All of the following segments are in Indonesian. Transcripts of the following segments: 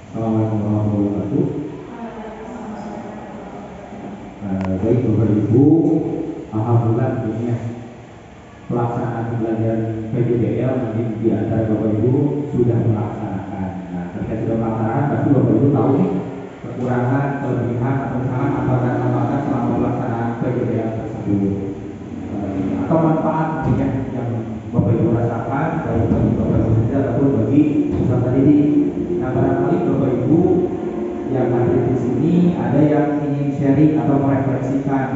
Assalamualaikum warahmatullahi wabarakatuh. Baik Bapak Ibu, alhamdulillah tentunya pelaksanaan pembelajaran PJBL mungkin di antara Bapak Ibu sudah melaksanakan. Nah, terkait sudah melaksanakan, pasti Bapak Ibu tahu nih kekurangan, kelebihan atau kesalahan apa dan apakah selama pelaksanaan PJBL tersebut atau manfaat tentunya yang Bapak Ibu rasakan baik bagi Bapak Ibu sendiri ataupun bagi peserta didik. Nah, barangkali Bapak Ibu yang hadir di sini ada yang ingin sharing atau merefleksikan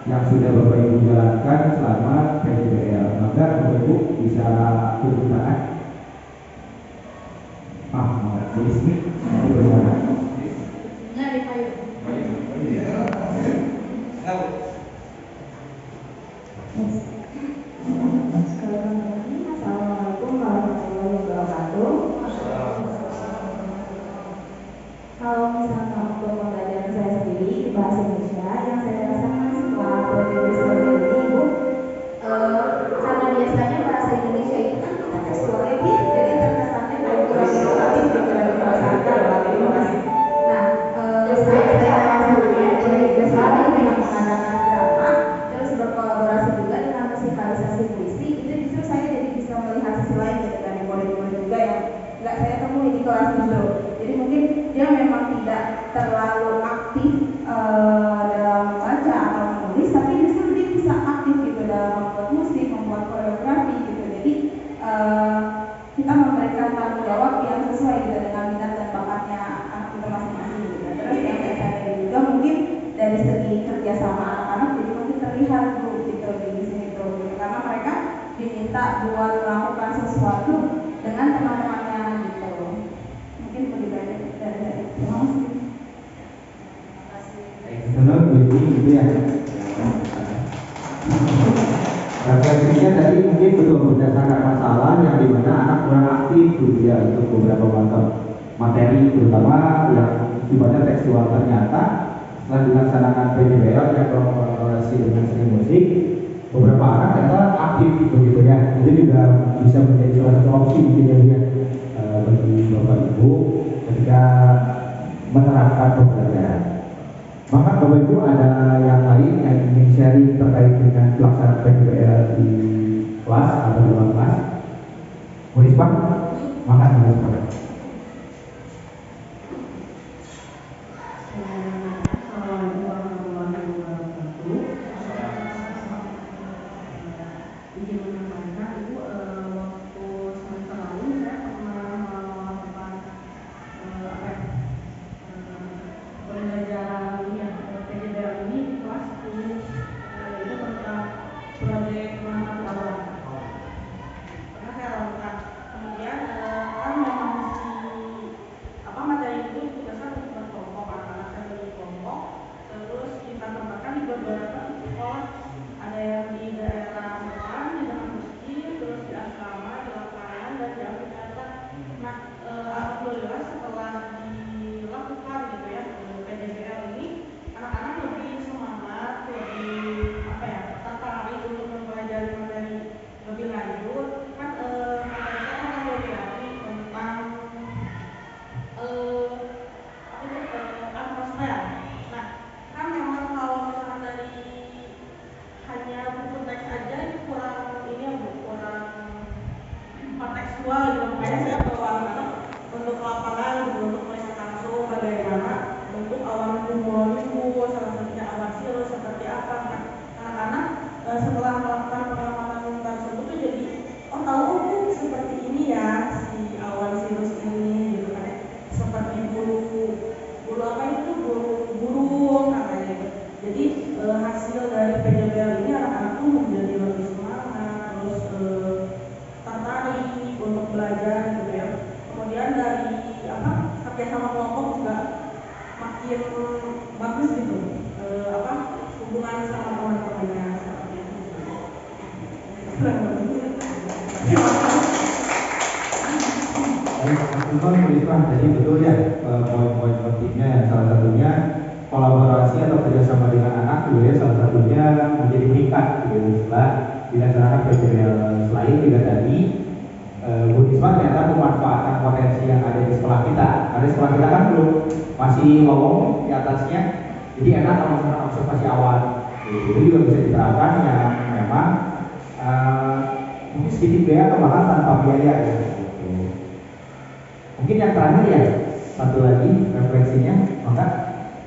yang sudah Bapak Ibu jalankan selama PJBL. Maka Bapak Ibu bisa turun tangan. Bu Ismi, bagaimana? Nggak di payung. Assalamualaikum warahmatullahi wabarakatuh. Kalau misalnya untuk pembelajaran saya sendiri di bahasa Indonesia, yang saya rasakan setelah PJJ seperti ini, Ibu, karena biasanya bahasa Indonesia itu kan kita tekstual ya, jadi terkesannya kurang inovatif dibanding bahasa Arab. Nah, saya PJJ selalu memang mengadakan drama, terus berkolaborasi juga dengan musikalisasi puisi. Itu justru saya jadi bisa melihat sisi lain dari murid-murid juga yang nggak saya temui di kelas dulu. Jadi mungkin dia memang tidak terlalu aktif dalam membaca atau menulis, tapi justru dia bisa aktif gitu dalam membuat musik, membuat koreografi gitu. Jadi kita memberikan tanggung jawab yang sesuai gitu dengan minat dan bakatnya anak kita masing-masing gitu. Terus yang saya sadari juga mungkin dari segi kerjasama anak-anak jadi mungkin terlihat tuh gitu di sini tuh gitu. Karena mereka diminta buat melakukan sesuatu dengan teman-temannya gitu. Mungkin begitu aja dari saya. Terima kasih. Benar gitu ya. Refleksinya tadi mungkin betul berdasarkan masalah yang dimana anak kurang aktif gitu ya untuk beberapa materi terutama yang sifatnya tekstual. Ternyata setelah dilaksanakan PJBL yang berkolaborasi dengan seni musik, beberapa anak ternyata aktif begitu ya. Itu juga bisa menjadi salah satu opsi mungkin ya bagi Bapak Ibu ketika menerapkan pembelajaran. Maka Bapak Ibu ada yang lain yang ingin sharing terkait dengan pelaksanaan PJBL di kelas atau di luar kelas? Bu Risma, maka silakan. Assalamualaikum warahmatullahi wabarakatuh. Izin menyampaikan Ibu, waktu semester lalu saya pernah melakukan pembelajaran PJBL ini di kelas 10, itu tentang proyek mengangkat awan. Pernah saya lakukan. Kemudian kan memang materi itu tugasnya untuk berkelompok, anak-anak saya bagi kelompok, terus kita tempatkan di beberapa sekolah. Ada yang di daerah depan, di dalam masjid, terus di asrama, di lapangan, dan di aplikator. Nah, alhamdulillah setelah dilakukan gitu ya PJBL ini, anak-anak lebih semangat, lebih tertarik untuk mempelajari materi lebih lanjut. Kan materi kan koreografi tentang atmosfer. Nah, kan memang kalau misalkan dari hanya buku teks aja itu kurang kurang kontekstual gitu. Makanya saya bawa anak-anak untuk lapangan gitu, untuk melihat langsung bagaimana bentuk awan cumulonimbus, salah satunya awan sirus seperti apa. Nah, anak-anak setelah melakukan pengamatan tersebut tuh jadi tahu seperti ini ya si awan sirus ini gitu kan, seperti bulu apa itu burung katanya gitu. Jadi hasil dari PJBL ini anak-anak tuh menjadi lebih semangat, terus tertarik untuk belajar gitu ya. Kemudian dari kerjasama kelompok juga makin bagus gitu, hubungan sama teman-temannya seperti itu. Jadi betul ya poin-poin pentingnya yang salah satunya kolaborasi atau kerjasama dengan anak gitu ya, salah satunya menjadi meningkat gitu setelah dilaksanakan PJBL. Selain juga tadi Bu Risma ternyata memanfaatkan potensi yang ada di sekolah kita. Karena di sekolah kita kan belum masih lowong di atasnya, jadi enak kalau misalnya observasi awal. Itu juga bisa diterapkan yang memang mungkin sedikit biaya atau bahkan tanpa biaya ya. Mungkin yang terakhir ya, satu lagi referensinya, maka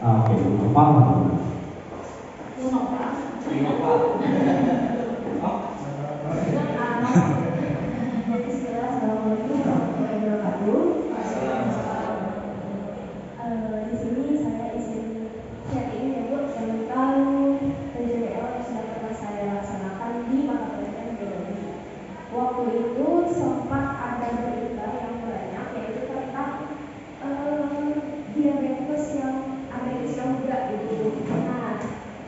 oke, Nopal. Di sini saya izin sharing ya Bu tentang PJBL yang sudah pernah saya laksanakan di mata pelajaran biologi. Waktu itu sempat ada berita yang banyak yaitu tentang diabetes yang ada di usia muda gitu. Nah,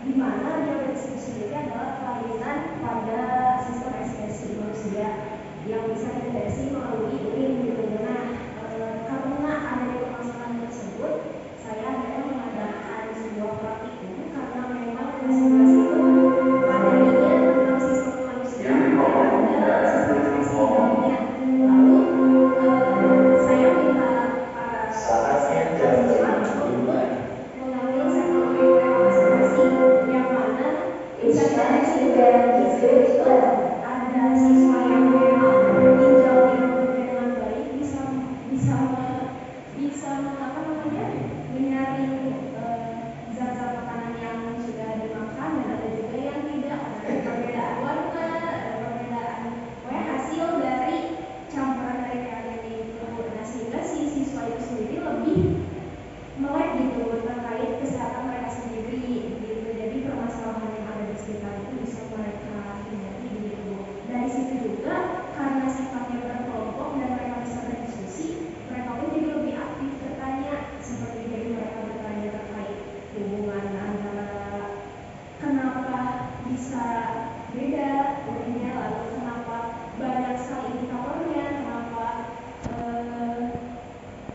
di mana diabetes itu sendiri adalah kelainan pada sistem ekskresi manusia yang bisa dideteksi melalui urin gitu. Nah, karena adanya permasalahan tersebut, saya akhirnya mengadakan sebuah praktikum karena memang investigasi itu materinya tentang sistem manusia dan sistem ekskresi di dalamnya. Lalu saya minta para mahasiswa untuk mengambil sampel urin mereka masing-masing, yang mana bisa dideteksi itu ada siswa yang memang ginjalnya bekerja dengan baik, bisa apa namanya menyaring zat-zat makanan yang sudah dimakan, dan ada juga yang tidak. Ada perbedaan warna, ada perbedaan hasil dari campuran dari reagen itu. Nah, sehingga si siswa itu sendiri lebih melek gitu terkait kesehatan mereka sendiri gitu. Jadi permasalahan yang ada di sekitar itu bisa mereka hindari gitu. Dari situ juga karena sifatnya berkelompok dan mereka bisa berdiskusi, mereka pun jadi lebih aktif bertanya, seperti jadi mereka bertanya terkait hubungan antara kenapa bisa beda urinnya, lalu kenapa banyak sekali indikatornya, kenapa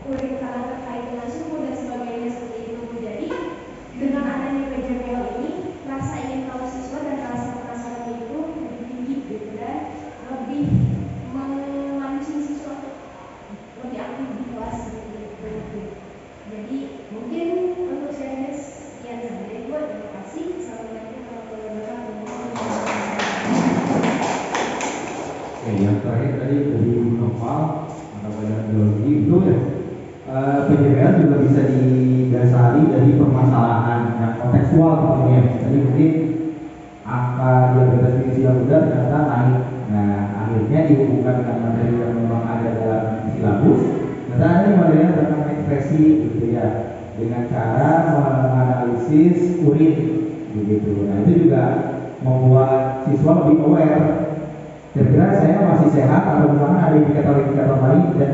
urin kanan terkait dengan suhu dan sebagainya seperti itu. Jadi dengan adanya PJBL ini, rasa ingin tahu siswa dan rasa penasaran itu lebih tinggi gitu, dan lebih memancing siswa lebih aktif di kelas gitu. Jadi mungkin untuk sharingnya sekian saja. Terima kasih. Assalamualaikum warahmatullahi wabarakatuh. Yang terakhir tadi dari Nopal, mata pelajaran biologi itu ya. PJBL juga bisa didasari dari permasalahan yang kontekstual tentunya. Jadi mungkin angka diabetes di usia muda ternyata naik. Nah, akhirnya dihubungkan dengan materi yang memang ada dalam silabus. Ternyata ini materinya tentang ekspresi gitu ya, dengan cara menganalisis urin begitu. Nah, itu juga membuat siswa lebih aware. Kira-kira saya masih sehat atau misalkan ada indikator-indikator lain, dan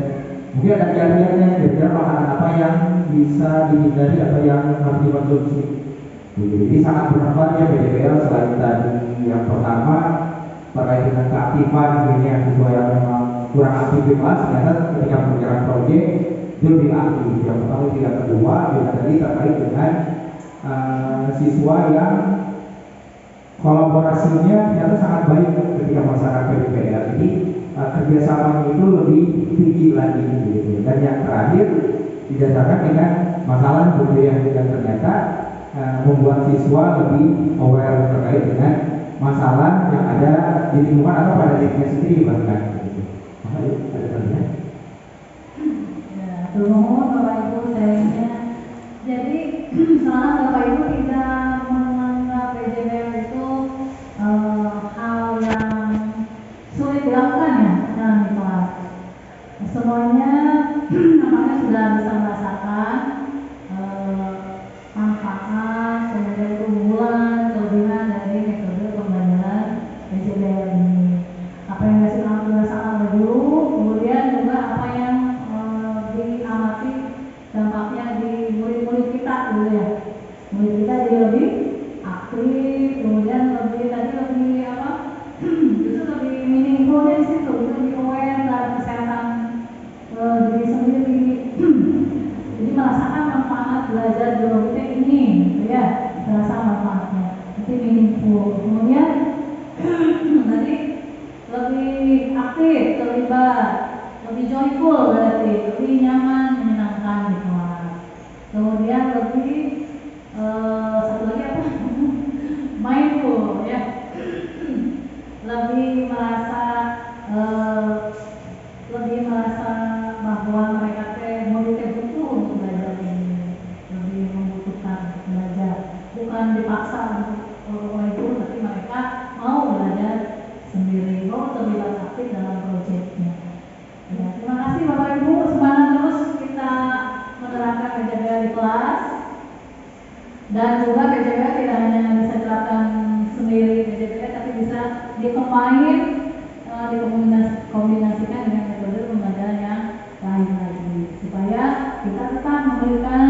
mungkin ada kiat-kiatnya, kira-kira makanan apa yang bisa dihindari atau yang harus dikonsumsi. Jadi sangat bermanfaat ya PJBL. Selain tadi yang pertama terkait dengan keaktifan ini siswa yang memang kurang aktif di kelas, ternyata ketika mengerjakan proyek dia lebih aktif. Yang pertama, yang kedua juga tadi terkait dengan siswa yang kolaborasinya ternyata sangat baik ketika melaksanakan PJBL. Jadi kerjasamanya itu lebih tinggi lagi gitu. Dan yang terakhir didasarkan dengan masalah budaya yang ternyata membuat siswa lebih aware terkait dengan masalah yang ada di lingkungan atau pada dirinya sendiri bahkan gitu. Makanya ada tanya. Ya, turun Bapak Ibu sayangnya. Jadi selama Bapak Ibu tidak menganggap PJBL itu hal yang sulit dilakukan ya dalam kelas. Semuanya nampaknya sudah bisa merasakan manfaat, kemudian keunggulan, kelebihan dari metode pembelajaran PJBL ini. Apa yang dirasakan oleh guru, kemudian juga apa yang diamati dampaknya di murid-murid kita gitu ya. Murid kita jadi lebih aktif, kemudian lebih apa? Justru lebih meaningful di situ, lebih aware terhadap kesehatan diri sendiri. Jadi merasakan manfaat belajar biologi ini, gitu ya, terasa manfaatnya, jadi meaningful. Kemudian tadi lebih aktif, terlibat, kita tetap memberikan